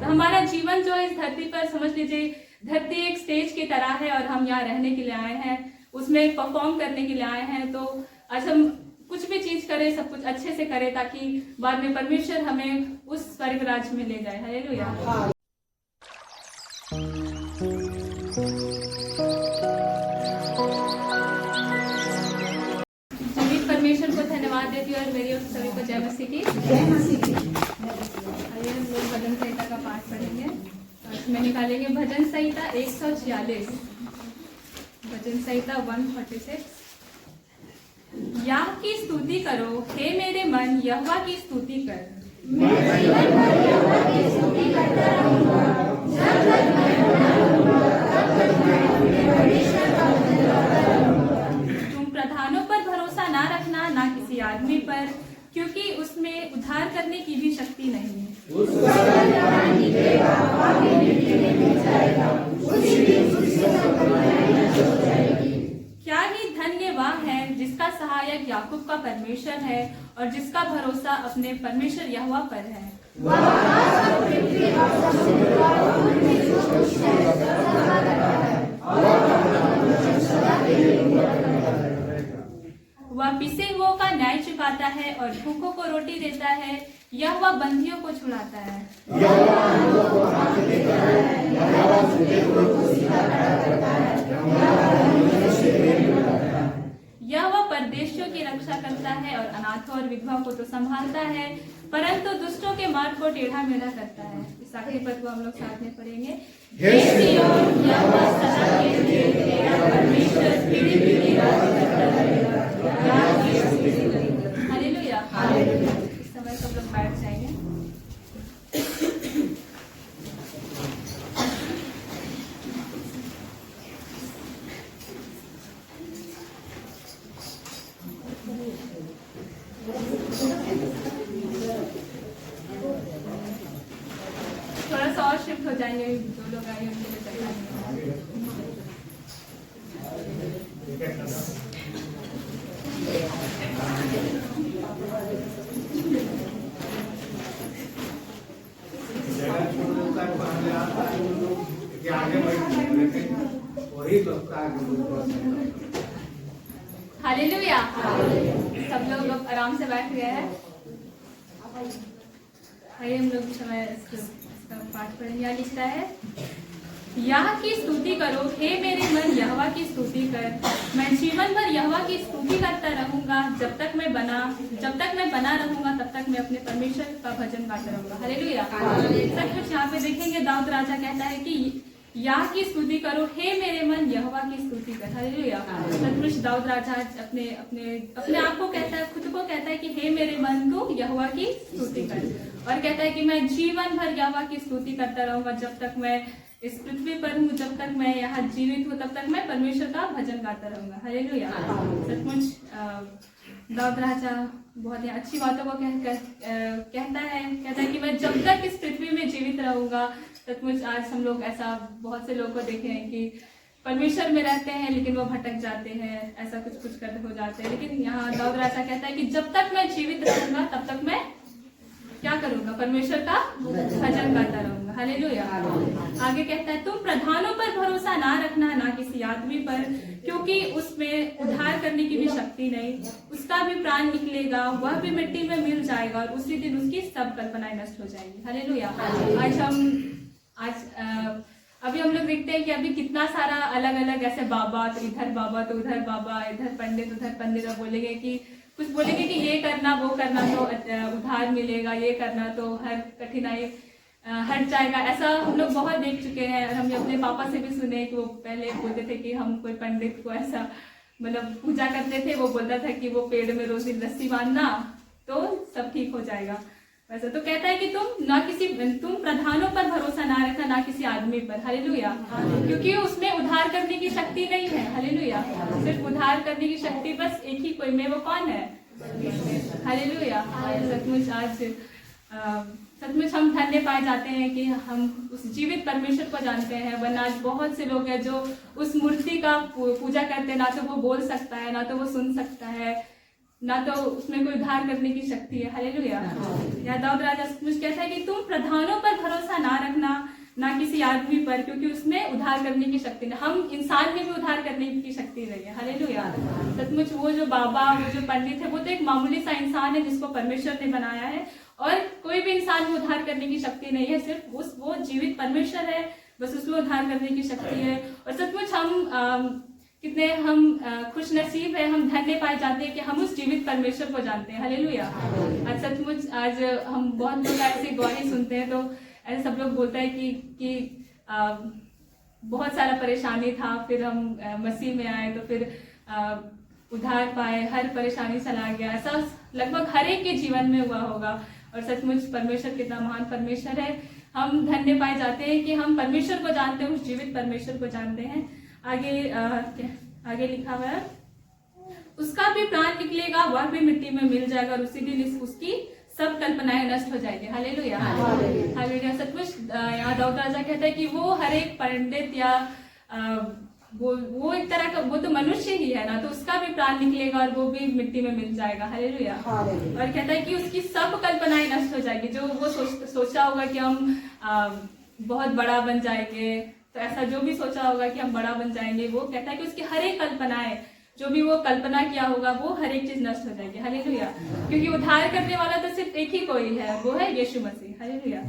हमारा जीवन जो है इस धरती पर, समझ लीजिए धरती एक स्टेज की तरह है और हम यहाँ रहने के लिए आए हैं, उसमें परफॉर्म करने के लिए आए हैं। तो आज हम कुछ भी चीज करें, सब कुछ अच्छे से करें ताकि बाद में परमेश्वर हमें उस स्वर्ग राज्य में ले जाए। हालेलुया। जीवित परमेश्वर को धन्यवाद देती हूँ और मेरी और सभी को जय मसीह की। आइए हम लोग भजन संहिता का पाठ पढ़ेंगे और इसमें निकालेंगे भजन संहिता 146, भजन संहिता 146। याह की स्तुति करो हे मेरे मन, यहोवा की स्तुति कर। मैं जीवन भर यहोवा की स्तुति करता रहूंगा, जब तक मैं बना रहूंगा, तब तक मैं अपने परमेश्वर का भजन गाता रहूंगा। तुम प्रधानों पर भरोसा ना रखना, ना किसी आदमी पर, क्योंकि उसमें उद्धार करने की भी शक्ति नहीं है। क्या ही धन्य वह है जिसका सहायक याकूब का परमेश्वर है और जिसका भरोसा अपने परमेश्वर यहोवा पर है। वह पिसे हुओं का न्याय चुकाता है और भूखों को रोटी देता है। यहोवा बंदियों को छुड़ाता है। यहोवा परदेशियों की रक्षा करता है और अनाथों और विधवा को तो संभालता है, परंतु दुष्टों के मार्ग को टेढ़ा मेढ़ा करता है। इस आखिरी पद को हम लोग साथ में पढ़ेंगे। हे सिय्योन, यहोवा सदा के लिए तेरा परमेश्वर पीढ़ी-पीढ़ी राज्य करता रहेगा। हालेलुया। इस समय सब लोग बैठ जाएंगे। थोड़ा सा और शिफ्ट हो जाएंगे, जो लोग आए उनके लिए चलना हालेलुया। सब लोग आराम से बैठ गए हैं। आइए हम लोग समय इसका पाठ पढ़ेंगे। यहाँ लिखता है, यहोवा की स्तुति करो हे मेरे मन, यहोवा की स्तुति कर। मैं जीवन भर यहोवा की स्तुति करता रहूंगा, जब तक मैं बना रहूंगा, तब तक मैं अपने परमेश्वर का भजन गाता रहूंगा। हालेलुया। सब कुछ यहाँ पे देखेंगे। दाऊद राजा कहता है कि याह की स्तुति करो हे मेरे मन, यहोवा की स्तुति कर। हालेलुया। सचमुच दाऊद राजा अपने अपने अपने आप को कहता है, खुद को कहता है कि हे मेरे मन, तू यहोवा की स्तुति कर, और कहता है कि मैं जीवन भर यहोवा की स्तुति करता रहूंगा, जब तक मैं इस पृथ्वी पर हूँ, जब तक मैं यहाँ जीवित हूँ, तब तक मैं परमेश्वर का भजन गाता रहूंगा। हालेलुया। सचमुच दाऊद राजा बहुत ही अच्छी बातों को कहता है कि मैं जब तक इस पृथ्वी में जीवित रहूंगा। सचमुच आज हम लोग ऐसा बहुत से लोगों को देखे हैं कि परमेश्वर में रहते हैं लेकिन वो भटक जाते हैं, ऐसा कुछ कर हो जाते हैं। लेकिन यहाँ दाऊद राजा कहता है कि जब तक मैं जीवित रहूंगा, तब तक मैं क्या करूंगा? परमेश्वर का भजन गाता रहूंगा। हालेलुया। आगे कहता है, तुम प्रधानों पर भरोसा ना रखना, ना किसी आदमी पर, क्योंकि उसमें उद्धार करने की भी शक्ति नहीं। उसका भी प्राण निकलेगा, वह भी मिट्टी में मिल जाएगा और उसी दिन उसकी सब कल्पनाएं नष्ट हो जाएंगी। हालेलुया। अभी हम लोग देखते हैं कि अभी कितना सारा अलग अलग ऐसे बाबा, तो इधर बाबा तो उधर बाबा, इधर पंडित उधर पंडित, बोलेंगे कि कुछ बोलेंगे कि ये करना वो करना तो उद्धार मिलेगा, ये करना तो हर कठिनाई हट जाएगा। ऐसा हम लोग बहुत देख चुके हैं और हम अपने पापा से भी सुने कि वो पहले बोलते थे कि हम कोई पंडित को ऐसा मतलब पूजा करते थे, वो बोलता था कि वो पेड़ में रोज दिन रस्सी बांधना तो सब ठीक हो जाएगा। वैसा तो कहता है कि तुम प्रधानों पर भरोसा ना रखना, ना किसी आदमी पर। हालेलुया। क्योंकि उसमें उद्धार करने की शक्ति नहीं है। हालेलुया। सिर्फ उद्धार करने की शक्ति बस एक ही कोई में, वो कौन है? हालेलुया। सचमुच हम धन्य पाए जाते हैं कि हम उस जीवित परमेश्वर को जानते हैं। वरना आज बहुत से लोग हैं जो उस मूर्ति का पूजा करते हैं, ना तो वो बोल सकता है, ना तो वो सुन सकता है, ना तो उसमें कोई उद्धार करने की शक्ति है। हालेलुया। या दाऊद राजा कुछ कहता है कि तुम प्रधानों पर भरोसा ना रखना, किसी आदमी पर, क्योंकि उसमें उद्धार करने की शक्ति नहीं। हम इंसान में भी उद्धार करने की शक्ति नहीं है। हालेलुया। सचमुच वो जो बाबा, वो जो पंडित है, वो तो एक मामूली सा इंसान है जिसको परमेश्वर ने बनाया है, और कोई भी इंसान में उद्धार करने की शक्ति नहीं है। सिर्फ वो जीवित परमेश्वर है, बस उसमें उद्धार करने की शक्ति है। और सचमुच हम कितने खुश नसीब है, हम धन्य पाए जाते हैं कि हम उस जीवित परमेश्वर को जानते हैं। हालेलुया। आज सचमुच आज हम बहुत लोग ऐसी गवाही सुनते हैं, तो ऐसे सब लोग बोलते हैं कि बहुत सारा परेशानी था, फिर हम मसीह में आए तो फिर उद्धार पाए, हर परेशानी चला गया। ऐसा लगभग हर एक के जीवन में हुआ होगा। और सचमुच परमेश्वर कितना महान परमेश्वर है। हम धन्य पाए जाते हैं कि हम परमेश्वर को जानते हैं, उस जीवित परमेश्वर को जानते हैं। आगे लिखा हुआ है, उसका भी प्राण निकलेगा, वह भी मिट्टी में मिल जाएगा, और उसी दिन उसकी सब कल्पनाएं नष्ट हो जाएगी। हालेलुया। हालेलुया। सचमुच यहाँ दाऊद राजा कहता है कि वो हर एक पंडित या वो एक तरह का, वो तो मनुष्य ही है ना, तो उसका भी प्राण निकलेगा और वो भी मिट्टी में मिल जाएगा। हालेलुया। और कहता है कि उसकी सब कल्पनाएं नष्ट हो जाएगी। जो वो सोचा होगा कि हम बहुत बड़ा बन जाएंगे, तो ऐसा जो भी सोचा होगा कि हम बड़ा बन जाएंगे, वो कहता है कि उसकी हर एक कल्पनाएं, जो भी वो कल्पना किया होगा, वो हर एक चीज नष्ट हो जाएगी। हालेलुया। क्योंकि उद्धार करने वाला तो सिर्फ एक ही कोई है, वो है यीशु मसीह। हालेलुया।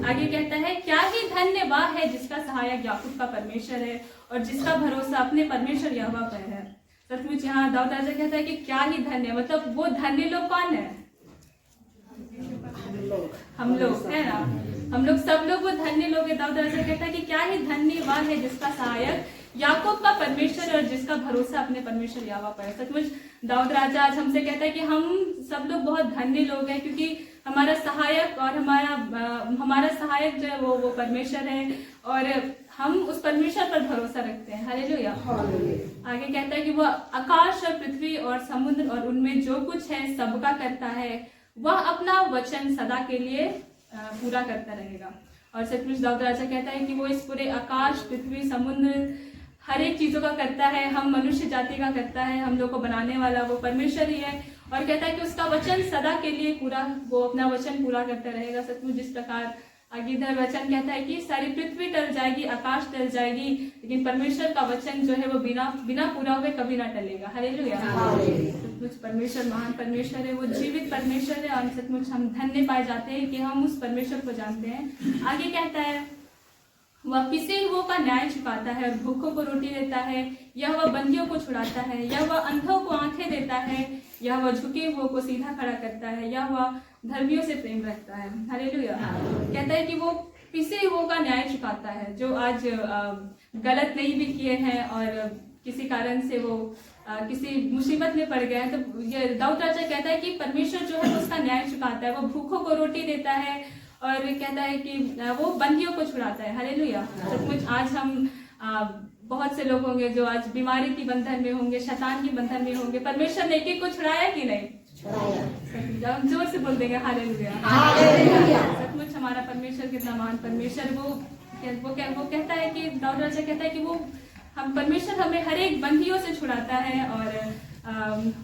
आगे कहता है, क्या ही धन्य वह है जिसका सहायक याकूब का परमेश्वर है और जिसका भरोसा अपने परमेश्वर यहोवा पर है। सचमुच यहाँ दाऊद राजा कहता है कि क्या ही धन्य, मतलब वो धन्य लोग कौन है? हम लोग है ना, हम लोग सब लोग वो धन्य लोग है। दाऊद राजा कहता है कि क्या ही धन्य वह है जिसका सहायक याकूब का परमेश्वर और जिसका भरोसा अपने परमेश्वर यहोवा पर है। सचमुच दाऊद राजा आज हमसे कहता है कि हम सब लोग बहुत धन्य लोग हैं, क्योंकि हमारा सहायक और हमारा सहायक जो है वो परमेश्वर है, और हम उस परमेश्वर पर भरोसा रखते हैं। हालेलुया। आगे कहता है कि वह आकाश और पृथ्वी और समुद्र और उनमें जो कुछ है सबका करता है, वह अपना वचन सदा के लिए पूरा करता रहेगा। और सचमुच दाऊद राजा कहता है कि वो इस पूरे आकाश, पृथ्वी, समुद्र, हर एक चीजों का करता है, हम मनुष्य जाति का करता है, हम लोग को बनाने वाला वो परमेश्वर ही है। और कहता है कि उसका वचन सदा के लिए पूरा, वो अपना वचन पूरा करता रहेगा। सचमुच जिस प्रकार आगे इधर वचन कहता है कि सारी पृथ्वी टल जाएगी, आकाश टल जाएगी, लेकिन परमेश्वर का वचन जो है वो बिना पूरा हुए कभी ना टलेगा। हालेलुया। सचमुच परमेश्वर महान परमेश्वर है, वो जीवित परमेश्वर है, और सचमुच हम धन्य पाए जाते हैं कि हम उस परमेश्वर को जानते हैं। आगे कहता है, वह पिसे हुओं का न्याय चुकाता है और भूखों को रोटी देता है, यह वह बंदियों को छुड़ाता है, यह वह अंधों को आंखें देता है, यह वह झुके हुओं को सीधा खड़ा करता है, यह वह धर्मियों से प्रेम रखता है। हालेलुया। कहता है कि वो पिसे हुओं का न्याय चुकाता है, जो आज गलत नहीं भी किए हैं और किसी कारण से वो किसी मुसीबत में पड़ गए हैं, तो ये दाऊद राजा कहता है कि परमेश्वर जो है उसका न्याय चुकाता है, वो भूखों को रोटी देता है, और कहता है कि वो बंदियों को छुड़ाता है। हालेलुया। सचमुच आज हम बहुत से लोग होंगे जो आज बीमारी की बंधन में होंगे, शैतान की बंधन में होंगे। परमेश्वर ने एक को छुड़ाया कि नहीं? हम जोर से बोल देंगे हालेलुया। सचमुच हमारा परमेश्वर कितना महान परमेश्वर, वो कहता है कि दाऊद राजा कहता है कि वो हम परमेश्वर हमें हर एक बंदियों से छुड़ाता है, और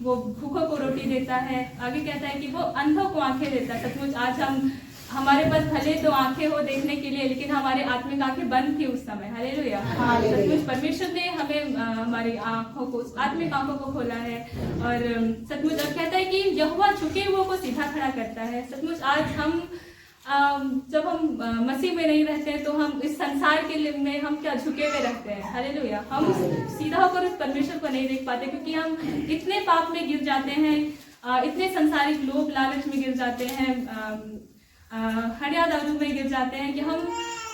वो भूखों को रोटी देता है। आगे कहता है कि वो अंधों को आंखें देता है। सचमुच आज हमारे पास भले तो आंखें हो देखने के लिए, लेकिन हमारे आत्मिक आंखें बंद थी उस समय। हालेलुया। सचमुच परमेश्वर ने हमें हमारी आंखों को, आत्मिक आंखों को खोला है, और सचमुच अब कहता है कि यहोवा झुके हुओं को सीधा खड़ा करता है। सचमुच आज हम जब हम मसीह में नहीं रहते हैं, तो हम इस संसार के लिए में हम क्या झुके हुए रहते हैं। हालेलुया। हम सीधा होकर उस परमेश्वर को नहीं देख पाते, क्योंकि हम इतने पाप में गिर जाते हैं, इतने संसारिक लोभ लालच में गिर जाते हैं, हड़िया दारू में गिर जाते हैं कि हम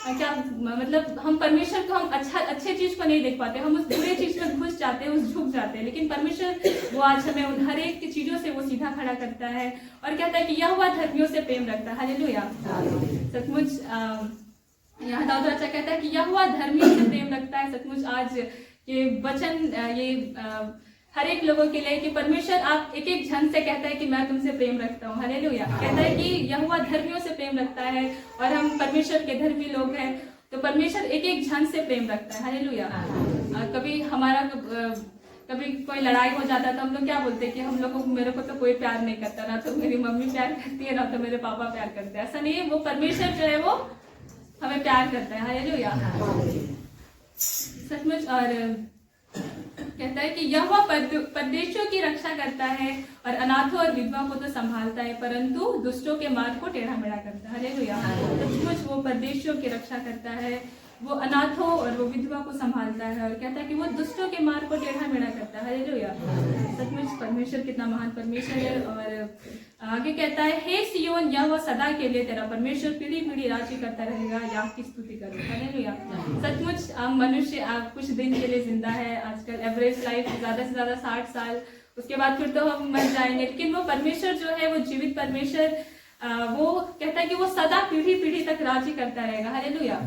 हम परमेश्वर को हम अच्छे चीज को नहीं देख पाते, हम उस बुरे चीज में घुस जाते हैं, उस झुक जाते हैं। लेकिन परमेश्वर वो आज हमें उन हर एक की चीजों से वो सीधा खड़ा करता है, और कहता है कि यहोवा धर्मियों से प्रेम रखता है। हालेलुया। सचमुच यहाँ दाऊद राजा कहता है कि यहोवा धर्मियों से प्रेम रखता है। सचमुच आज ये वचन हर एक लोगों के लिए कि परमेश्वर आप एक एक जन से कहता है कि मैं तुमसे प्रेम रखता हूँ। हालेलुया। कहता है कि यहोवा धर्मियों से प्रेम रखता है, और हम परमेश्वर के धर्मी लोग हैं, तो परमेश्वर एक एक जन से प्रेम रखता है। हालेलुया। कभी कोई लड़ाई हो जाता है तो हम लोग क्या बोलते हैं कि मेरे को तो कोई प्यार नहीं करता, ना तो मेरी मम्मी प्यार करती है, ना तो मेरे पापा प्यार करते हैं। ऐसा नहीं है, वो परमेश्वर जो है वो हमें प्यार करता है। हालेलुया। सचमुच। और कहता है कि यहोवा परदेशियों की रक्षा करता है और अनाथों और विधवा को तो संभालता है, परंतु दुष्टों के मार्ग को टेढ़ा मेढ़ा करता है। हालेलुया। सचमुच वो परदेशियों की रक्षा करता है, वो अनाथों और वो विधवा को संभालता है, और कहता है कि वो दुष्टों के मार्ग को टेढ़ा मेढ़ा करता है। हालेलुया। सचमुच परमेश्वर कितना महान परमेश्वर है। और आगे कहता है, हे सियोन, यहोवा सदा के लिए तेरा परमेश्वर पीढ़ी पीढ़ी राज्य करता रहेगा, याकूब की स्तुति करो। हालेलुया। सचमुच मनुष्य कुछ दिन के लिए जिंदा है। आजकल एवरेज लाइफ ज्यादा से ज्यादा 60 साल, उसके बाद फिर तो हम मर जाएंगे। लेकिन वो परमेश्वर जो है, वो जीवित परमेश्वर, वो कहता है कि वो सदा पीढ़ी पीढ़ी तक राज्य करता रहेगा। हालेलुया।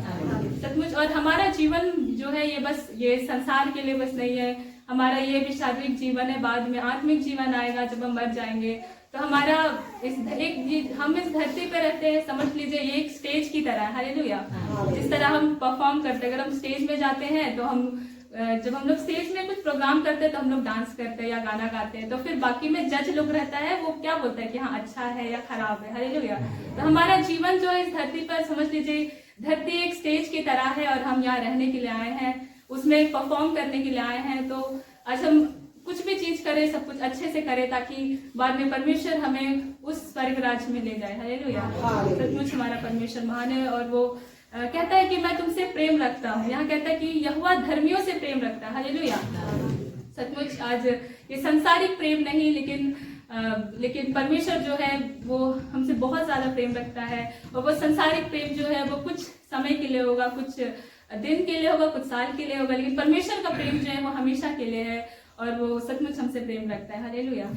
सचमुच। और हमारा जीवन जो है ये बस ये संसार के लिए बस नहीं है, हमारा ये भी शारीरिक जीवन है, बाद में आत्मिक जीवन आएगा जब हम मर जाएंगे। तो हमारा हम इस धरती पे रहते हैं, समझ लीजिए ये एक स्टेज की तरह है। हालेलुया। जिस तरह हम परफॉर्म करते हैं, अगर हम स्टेज में जाते हैं तो जब हम लोग स्टेज में कुछ प्रोग्राम करते हैं तो हम लोग डांस करते हैं या गाना गाते हैं, तो फिर बाकी में जज लोग रहता है, वो क्या बोलता है कि हाँ अच्छा है या खराब है। हालेलुया। तो हमारा जीवन जो है इस धरती पर, समझ लीजिए धरती एक स्टेज की तरह है और हम यहाँ रहने के लिए आए हैं, उसमें परफॉर्म करने के लिए आए हैं। तो आज हम कुछ भी चीज करें, सब कुछ अच्छे से करें, ताकि बाद में परमेश्वर हमें उस स्वर्ग राज्य में ले जाए। हालेलुया। सचमुच हमारा परमेश्वर महान है। और वो कहता है कि मैं तुमसे प्रेम रखता हूँ। यहाँ कहता है कि यहोवा धर्मियों से प्रेम रखता है। हालेलुया। सचमुच आज ये संसारिक प्रेम नहीं, लेकिन परमेश्वर जो है वो हमसे बहुत ज्यादा प्रेम रखता है। और वो संसारिक प्रेम जो है वो कुछ समय के लिए होगा, कुछ दिन के लिए होगा, कुछ साल के लिए होगा, लेकिन परमेश्वर का प्रेम जो है वो हमेशा के लिए है, और वो सचमुच हमसे प्रेम रखता है। हालेलुया।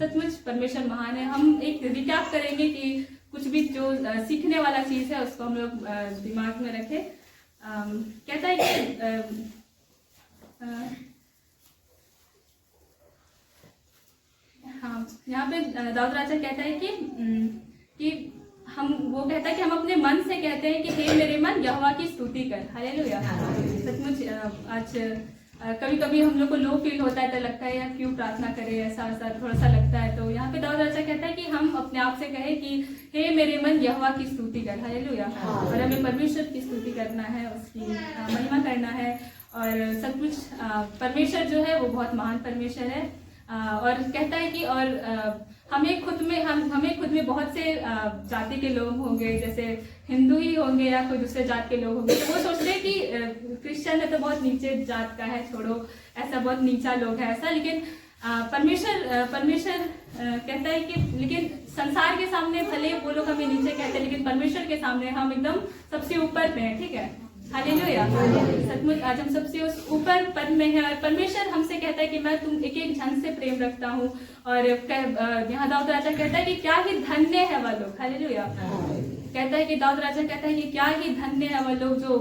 सचमुच परमेश्वर महान है। हम एक रिकैप करेंगे कि कुछ भी जो सीखने वाला चीज है उसको हम लोग दिमाग में रखें। कहता है कि हाँ, यहाँ पे दाऊद राजा कहता है कि वो कहता है कि हम अपने मन से कहते हैं कि हे मेरे मन, यहोवा की स्तुति कर। हालेलुया। सचमुच आज कभी कभी हम लोग को लो फील होता है, तो लगता है यार क्यों प्रार्थना करें, ऐसा थोड़ा सा लगता है। तो यहाँ पे दाऊद राजा कहता है कि हम अपने आप से कहें कि हे मेरे मन, यहोवा की स्तुति कर। हालेलुया। और हमें परमेश्वर की स्तुति करना है, उसकी महिमा करना है। और सचमुच परमेश्वर जो है वो बहुत महान परमेश्वर है। और कहता है कि और हमें खुद में बहुत से जाति के लोग होंगे, जैसे हिंदू ही होंगे या कोई दूसरे जात के लोग होंगे, तो वो सोच रहे हैं कि क्रिश्चियन है तो बहुत नीचे जात का है, छोड़ो ऐसा बहुत नीचा लोग है ऐसा। लेकिन परमेश्वर कहता है कि लेकिन संसार के सामने भले वो लोग हमें नीचे कहते हैं, लेकिन परमेश्वर के सामने हम एकदम सबसे ऊपर पे हैं। ठीक है। हालेलुया। सचमुच आज हम सबसे उस ऊपर पद में है, और परमेश्वर हमसे कहता है कि मैं तुम एक एक जन से प्रेम रखता हूँ। और यहाँ दाऊद राजा कहता है कि क्या ही धन्य है वह लोग। हालेलुया। कहता है कि दाऊद राजा कहता है कि क्या ही धन्य है वह लोग जो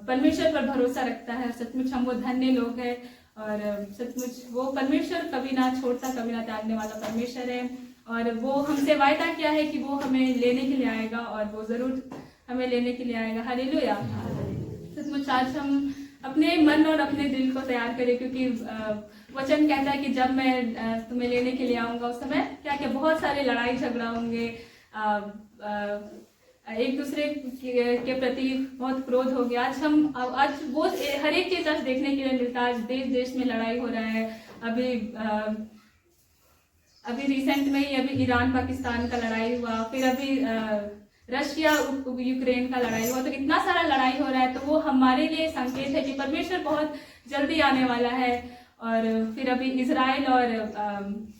परमेश्वर पर भरोसा रखता है। सचमुच हम वो धन्य लोग हैं। और सचमुच वो परमेश्वर कभी ना छोड़ता, कभी ना त्यागने वाला परमेश्वर है। और वो हमसे वायदा किया है कि वो हमें लेने के लिए आएगा, और वो जरूर हमें लेने के लिए आएगा। हालेलुया। सचमुच आज हम अपने मन और अपने दिल को तैयार करें, क्योंकि वचन कहता है कि जब मैं तुम्हें लेने के लिए आऊंगा उस समय क्या क्या बहुत सारे लड़ाई झगड़ा होंगे, एक दूसरे के प्रति बहुत क्रोध हो गया। आज वो हर एक चीज आज देखने के लिए मिलता है। आज देश देश में लड़ाई हो रहा है। अभी रिसेंट में ही अभी ईरान पाकिस्तान का लड़ाई हुआ, फिर अभी रशिया यूक्रेन का लड़ाई हुआ। तो इतना सारा लड़ाई हो रहा है, तो वो हमारे लिए संकेत है कि परमेश्वर बहुत जल्दी आने वाला है। और फिर अभी इजराइल और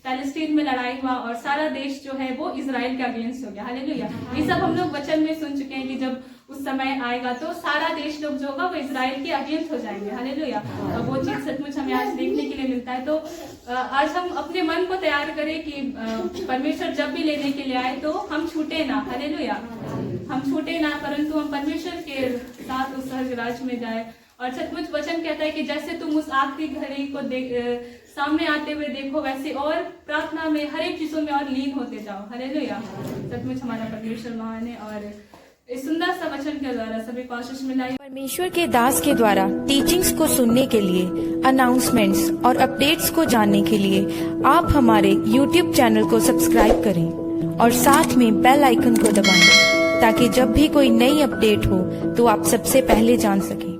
पैलेस्टीन में लड़ाई हुआ, और सारा देश जो है वो इजराइल के अगेंस्ट हो गया। हालेलुया। ये सब हम लोग वचन में सुन चुके हैं कि जब उस समय आएगा तो सारा देश लोग जो होगा वो इजराइल के अगेंस्ट हो जाएंगे। हालेलुया। और वो चीज सचमुच हमें आज देखने के लिए मिलता है। तो आज हम अपने मन को तैयार करें कि परमेश्वर जब भी लेने के लिए आए तो हम छूटे ना। हालेलुया। हम छूटे ना, परंतु हम परमेश्वर के साथ उस स्वर्ग राज्य में जाए। और सचमुच वचन कहता है कि जैसे तुम उस आखिरी घड़ी को सामने आते हुए देखो, वैसे और प्रार्थना में हर एक चीजों में और लीन होते जाओ। हालेलुया। सचमुच हमारा परमेश्वर महान है। और इस सुंदर सा वचन के द्वारा सभी को आशीष मिलाई। परमेश्वर के दास के द्वारा टीचिंग्स को सुनने के लिए, अनाउंसमेंट्स और अपडेट्स को जानने के लिए आप हमारे YouTube चैनल को सब्सक्राइब करें और साथ में बेल आइकन को दबाएं, ताकि जब भी कोई नई अपडेट हो तो आप सबसे पहले जान सकें।